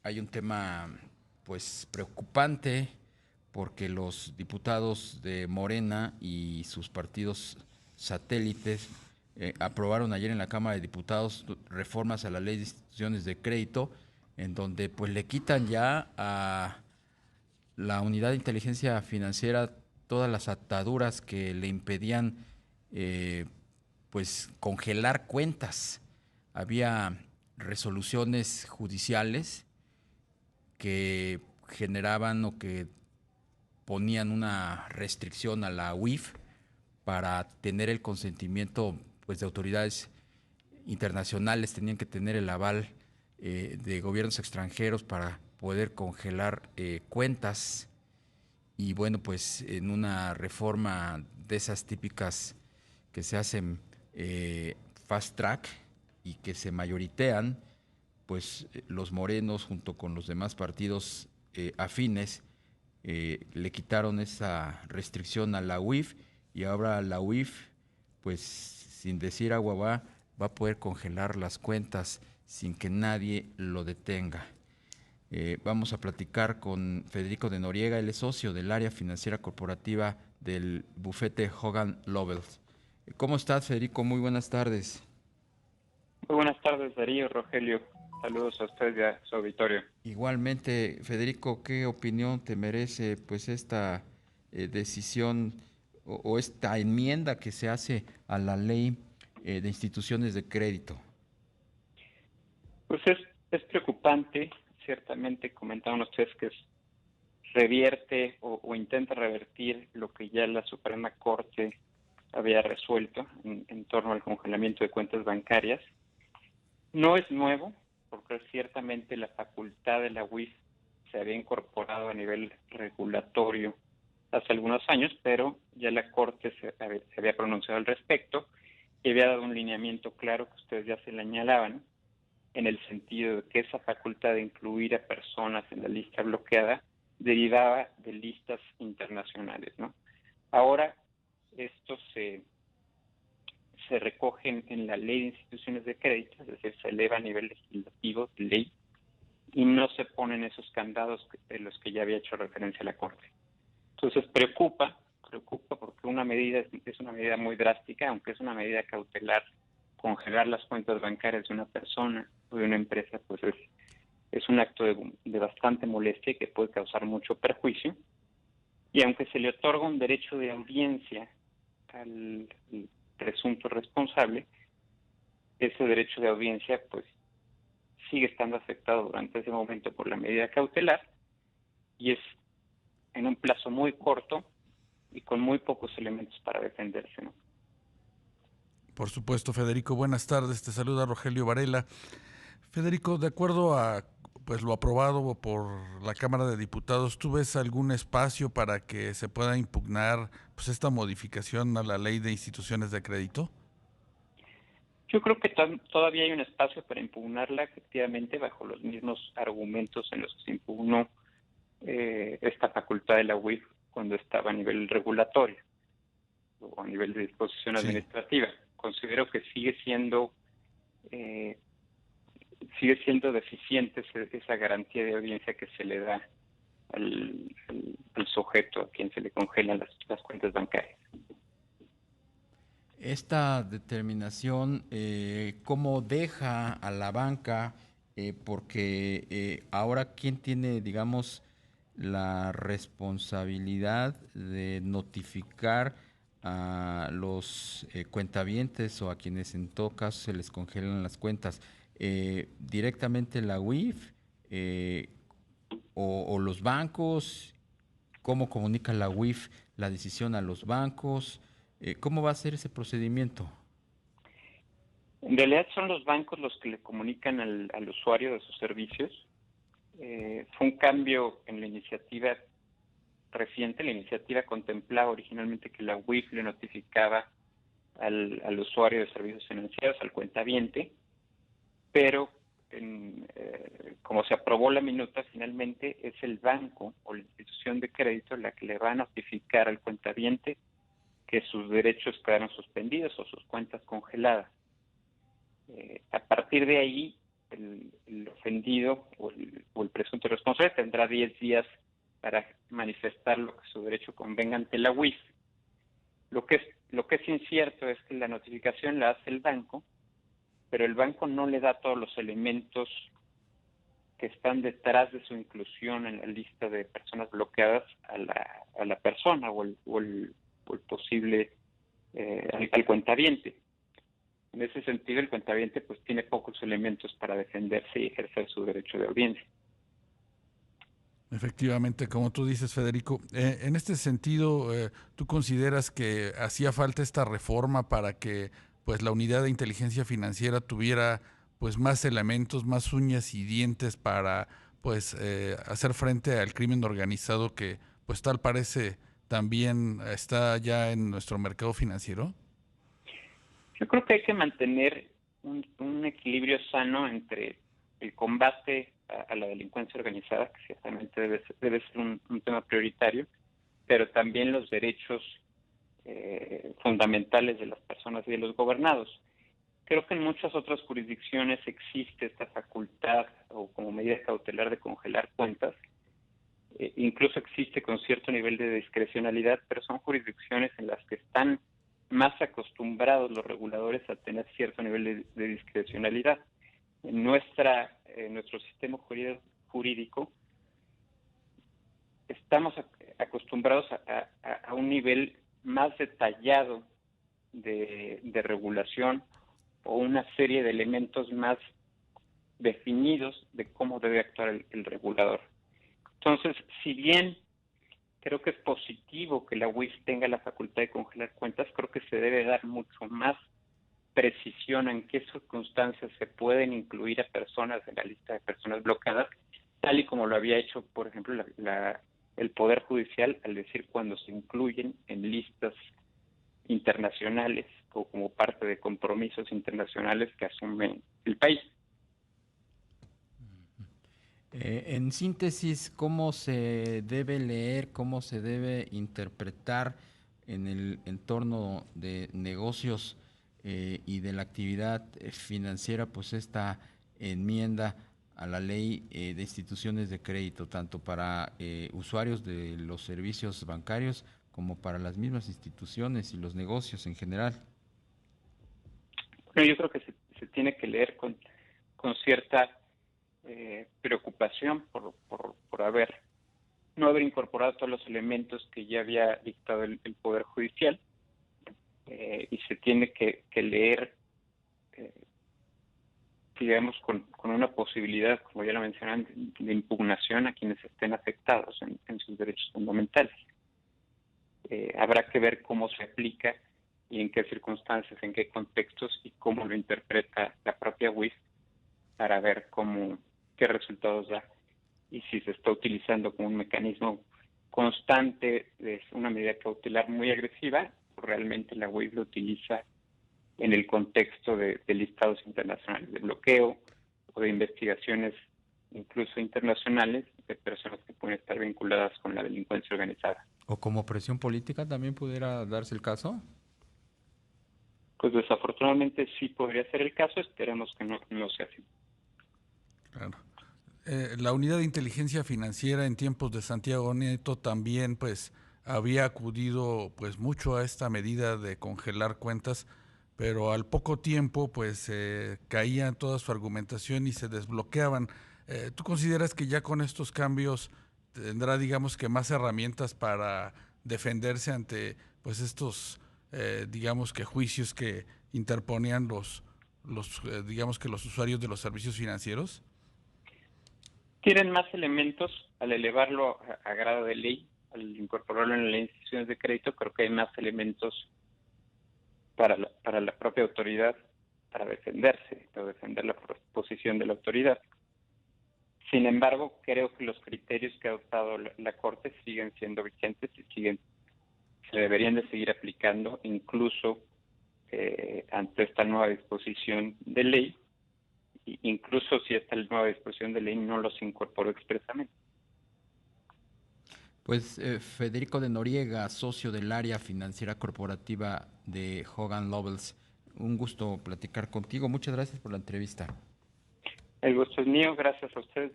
hay un tema pues preocupante porque los diputados de Morena y sus partidos satélites aprobaron ayer en la Cámara de Diputados reformas a la Ley de Instituciones de Crédito, en donde pues le quitan ya a la Unidad de Inteligencia Financiera todas las ataduras que le impedían eh, pues congelar cuentas. Había resoluciones judiciales que generaban o que ponían una restricción a la UIF para tener el consentimiento pues de autoridades internacionales, tenían que tener el aval de gobiernos extranjeros para poder congelar cuentas. Y bueno, pues en una reforma de esas típicas que se hacen fast track y que se mayoritean, pues los morenos junto con los demás partidos afines le quitaron esa restricción a la UIF y ahora la UIF, pues sin decir agua va a poder congelar las cuentas sin que nadie lo detenga. Vamos a platicar con Federico de Noriega, él es socio del área financiera corporativa del bufete Hogan Lovells. ¿Cómo estás, Federico? Muy buenas tardes. Muy buenas tardes, Darío, Rogelio. Saludos a usted y a su auditorio. Igualmente, Federico, ¿qué opinión te merece pues esta decisión o esta enmienda que se hace a la ley de instituciones de crédito? Pues es preocupante, ciertamente comentaban ustedes que revierte o intenta revertir lo que ya la Suprema Corte había resuelto en torno al congelamiento de cuentas bancarias. No es nuevo, porque ciertamente la facultad de la UIF se había incorporado a nivel regulatorio hace algunos años, pero ya la Corte se había pronunciado al respecto y había dado un lineamiento claro que ustedes ya se señalaban, en el sentido de que esa facultad de incluir a personas en la lista bloqueada derivaba de listas internacionales, ¿no? Ahora, esto se recoge en la ley de instituciones de crédito, es decir, se eleva a nivel legislativo, de ley, y no se ponen esos candados de los que ya había hecho referencia la Corte. Entonces preocupa porque una medida es una medida muy drástica, aunque es una medida cautelar. Congelar las cuentas bancarias de una persona o de una empresa, pues es un acto de bastante molestia y que puede causar mucho perjuicio. Y aunque se le otorga un derecho de audiencia al presunto responsable, ese derecho de audiencia pues sigue estando afectado durante ese momento por la medida cautelar y es en un plazo muy corto y con muy pocos elementos para defenderse, ¿no? Por supuesto, Federico, buenas tardes. Te saluda Rogelio Varela. Federico, de acuerdo a pues lo aprobado por la Cámara de Diputados, ¿tú ves algún espacio para que se pueda impugnar pues esta modificación a la Ley de Instituciones de Crédito? Yo creo que todavía hay un espacio para impugnarla, efectivamente, bajo los mismos argumentos en los que se impugnó esta facultad de la UIF cuando estaba a nivel regulatorio o a nivel de disposición Sí. administrativa. Considero que eh, sigue siendo deficiente esa garantía de audiencia que se le da al sujeto a quien se le congelan las cuentas bancarias. Esta determinación, ¿cómo deja a la banca? Porque ahora, ¿quién tiene, digamos, la responsabilidad de notificar a los cuentavientes o a quienes en todo caso se les congelan las cuentas? ¿Directamente la UIF o los bancos? ¿Cómo comunica la UIF la decisión a los bancos? ¿Cómo va a ser ese procedimiento? En realidad son los bancos los que le comunican al usuario de sus servicios. Fue un cambio en la iniciativa reciente. La iniciativa contemplaba originalmente que la UIF le notificaba al usuario de servicios financieros, al cuentaviente, pero como se aprobó la minuta, finalmente es el banco o la institución de crédito la que le va a notificar al cuentaviente que sus derechos quedaron suspendidos o sus cuentas congeladas. A partir de ahí, el ofendido o o el presunto responsable tendrá 10 días para manifestar lo que su derecho convenga ante la UIF. Lo que es incierto es que la notificación la hace el banco, pero el banco no le da todos los elementos que están detrás de su inclusión en la lista de personas bloqueadas a la persona o el posible al cuentaviente. En ese sentido, el cuentaviente pues tiene pocos elementos para defenderse y ejercer su derecho de audiencia. Efectivamente, como tú dices, Federico, en este sentido, ¿tú consideras que hacía falta esta reforma para que pues la unidad de inteligencia financiera tuviera pues más elementos, más uñas y dientes para pues hacer frente al crimen organizado que pues tal parece también está ya en nuestro mercado financiero? Yo creo que hay que mantener un equilibrio sano entre el combate a la delincuencia organizada, que ciertamente debe ser un tema prioritario, pero también los derechos fundamentales de las personas y de los gobernados. Creo que en muchas otras jurisdicciones existe esta facultad o como medida cautelar de congelar cuentas. Incluso existe con cierto nivel de discrecionalidad, pero son jurisdicciones en las que están más acostumbrados los reguladores a tener cierto nivel de discrecionalidad. En nuestro sistema jurídico estamos acostumbrados a un nivel más detallado de regulación o una serie de elementos más definidos de cómo debe actuar el regulador. Entonces, si bien creo que es positivo que la UIF tenga la facultad de congelar cuentas, creo que se debe dar mucho más precisión en qué circunstancias se pueden incluir a personas en la lista de personas bloqueadas, tal y como lo había hecho, por ejemplo, el Poder Judicial, al decir cuando se incluyen en listas internacionales o como parte de compromisos internacionales que asume el país. En síntesis, ¿cómo se debe leer, cómo se debe interpretar en el entorno de negocios y de la actividad financiera, pues esta enmienda a la ley de instituciones de crédito, tanto para usuarios de los servicios bancarios como para las mismas instituciones y los negocios en general? Bueno, yo creo que se tiene que leer con cierta preocupación por no haber incorporado todos los elementos que ya había dictado el Poder Judicial, y se tiene que leer, digamos, con una posibilidad, como ya lo mencionan, de impugnación a quienes estén afectados en sus derechos fundamentales. Habrá que ver cómo se aplica y en qué circunstancias, en qué contextos y cómo lo interpreta la propia UIF para ver qué resultados da y si se está utilizando como un mecanismo constante de una medida cautelar muy agresiva o realmente la UIF lo utiliza en el contexto de listados internacionales de bloqueo o de investigaciones incluso internacionales de personas que pueden estar vinculadas con la delincuencia organizada. ¿O como presión política también pudiera darse el caso? Pues desafortunadamente sí podría ser el caso, esperemos que no sea así. Claro. La unidad de inteligencia financiera en tiempos de Santiago Nieto también pues había acudido pues mucho a esta medida de congelar cuentas, pero al poco tiempo pues caía toda su argumentación y se desbloqueaban. ¿Tú consideras que ya con estos cambios tendrá, digamos, que más herramientas para defenderse ante pues estos digamos que juicios que interponían digamos que los usuarios de los servicios financieros? Tienen más elementos al elevarlo a grado de ley, al incorporarlo en las instituciones de crédito. Creo que hay más elementos para la propia autoridad para defenderse o defender la posición de la autoridad. Sin embargo, creo que los criterios que ha adoptado la Corte siguen siendo vigentes y se deberían de seguir aplicando incluso ante esta nueva disposición de ley, incluso si esta nueva disposición de ley no los incorporó expresamente. Pues Federico de Noriega, socio del área financiera corporativa de Hogan Lovells, un gusto platicar contigo. Muchas gracias por la entrevista. El gusto es mío, gracias a ustedes.